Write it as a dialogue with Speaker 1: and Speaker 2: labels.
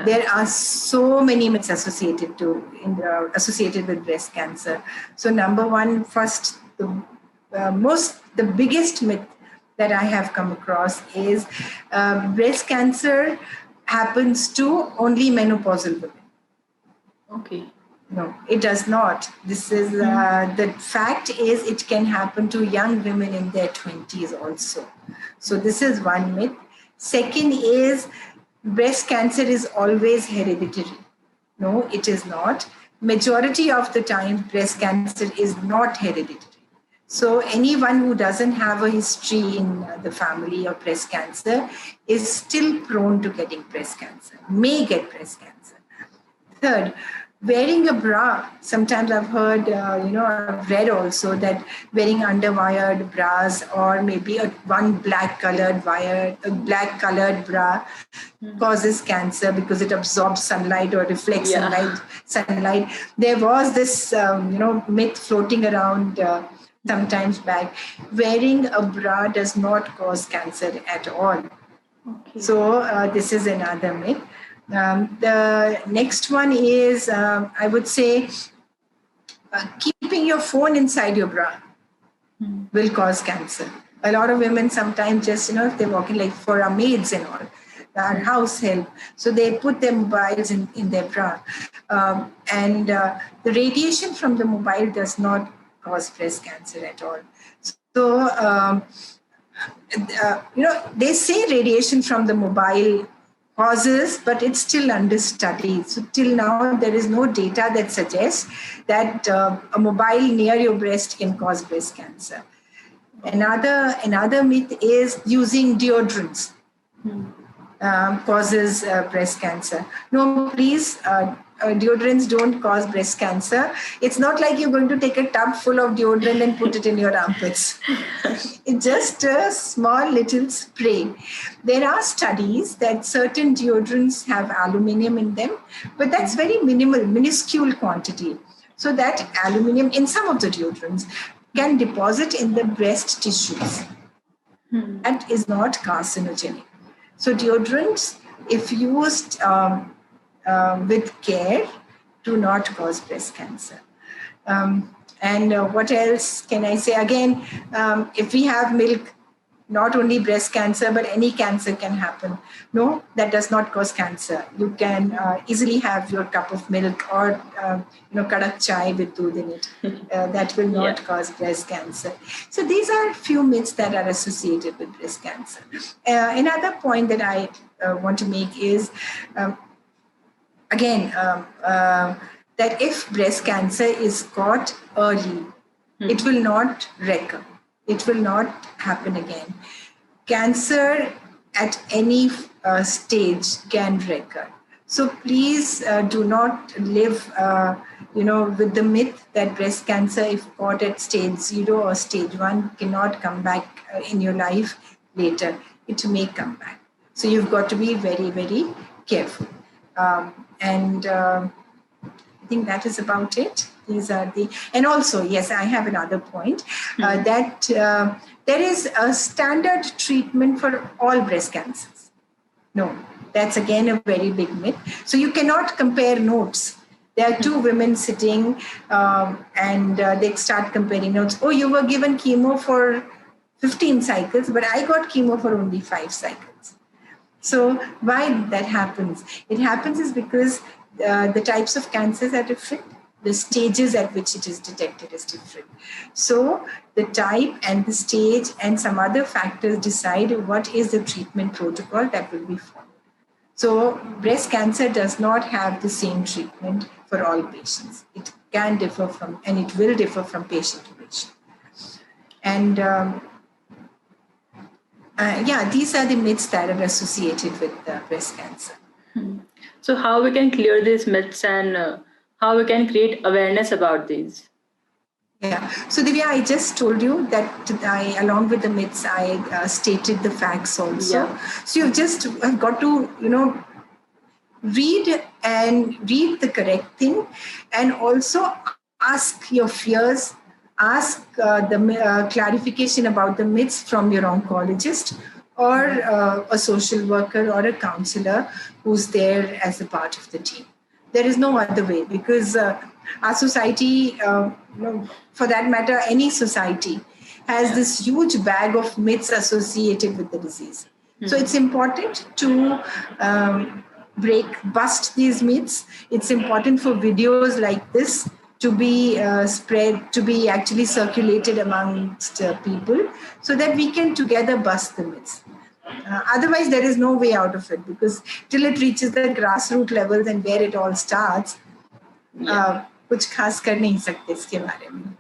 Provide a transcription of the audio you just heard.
Speaker 1: There are so many myths associated with breast cancer. So number one, first, the biggest myth that I have come across is breast cancer happens to only menopausal women.
Speaker 2: Okay.
Speaker 1: No, it does not. This is the fact is it can happen to young women in their 20s also. So this is one myth. Second is breast cancer is always hereditary. No, it is not. Majority of the time, breast cancer is not hereditary. So anyone who doesn't have a history in the family of breast cancer is still prone to getting breast cancer, may get breast cancer. Third, wearing a bra. Sometimes I've heard, I've read also that wearing underwired bras or maybe one black colored bra causes cancer because it absorbs sunlight or reflects sunlight. There was this, myth floating around sometimes back. Wearing a bra does not cause cancer at all. Okay. So this is another myth. The next one is, I would say, keeping your phone inside your bra will cause cancer. A lot of women sometimes just, if they're walking like for our maids and all, our house help, so they put their mobiles in their bra. And the radiation from the mobile does not cause breast cancer at all. So, they say radiation from the mobile causes, but it's still under study. So till now, there is no data that suggests that a mobile near your breast can cause breast cancer. Another myth is using deodorants causes breast cancer. No, please, deodorants don't cause breast cancer. It's not like you're going to take a tub full of deodorant and put it in your armpits. It's just a small little spray. There are studies that certain deodorants have aluminum in them, but that's very minuscule quantity. So that aluminum in some of the deodorants can deposit in the breast tissues. That is not carcinogenic. So deodorants, if used with care, do not cause breast cancer. And what else can I say? Again, if we have milk, not only breast cancer, but any cancer can happen. No, that does not cause cancer. You can easily have your cup of milk or, kadak chai with doodh in it. That will not cause breast cancer. So these are a few myths that are associated with breast cancer. Another point that I want to make is, that if breast cancer is caught early, it will not recur. It will not happen again. Cancer at any stage can recur. So please do not live, with the myth that breast cancer, if caught at stage 0 or stage 1, cannot come back in your life later. It may come back. So you've got to be very, very careful. I think that is about it. These are and also, yes, I have another point that there is a standard treatment for all breast cancers. No, that's again a very big myth. So you cannot compare notes. There are two women sitting and they start comparing notes. Oh, you were given chemo for 15 cycles, but I got chemo for only 5 cycles. So why that happens? It happens is because the types of cancers are different. The stages at which it is detected is different. So the type and the stage and some other factors decide what is the treatment protocol that will be followed. So breast cancer does not have the same treatment for all patients. It can differ from, and it will differ from patient to patient. And these are the myths that are associated with breast cancer.
Speaker 2: So how we can clear these myths and how we can create awareness about these?
Speaker 1: Yeah. So Divya, I just told you that along with the myths, I stated the facts also. Yeah. So you just have got to, read the correct thing, and also ask your fears, ask the clarification about the myths from your oncologist or a social worker or a counselor who's there as a part of the team. There is no other way, because our society, for that matter, any society, has this huge bag of myths associated with the disease. So it's important to bust these myths. It's important for videos like this to be spread, to be actually circulated amongst people, so that we can together bust the myths. Otherwise, there is no way out of it, because till it reaches the grassroots levels and where it all starts, कुछ खास कर नहीं सकते इसके बारे में.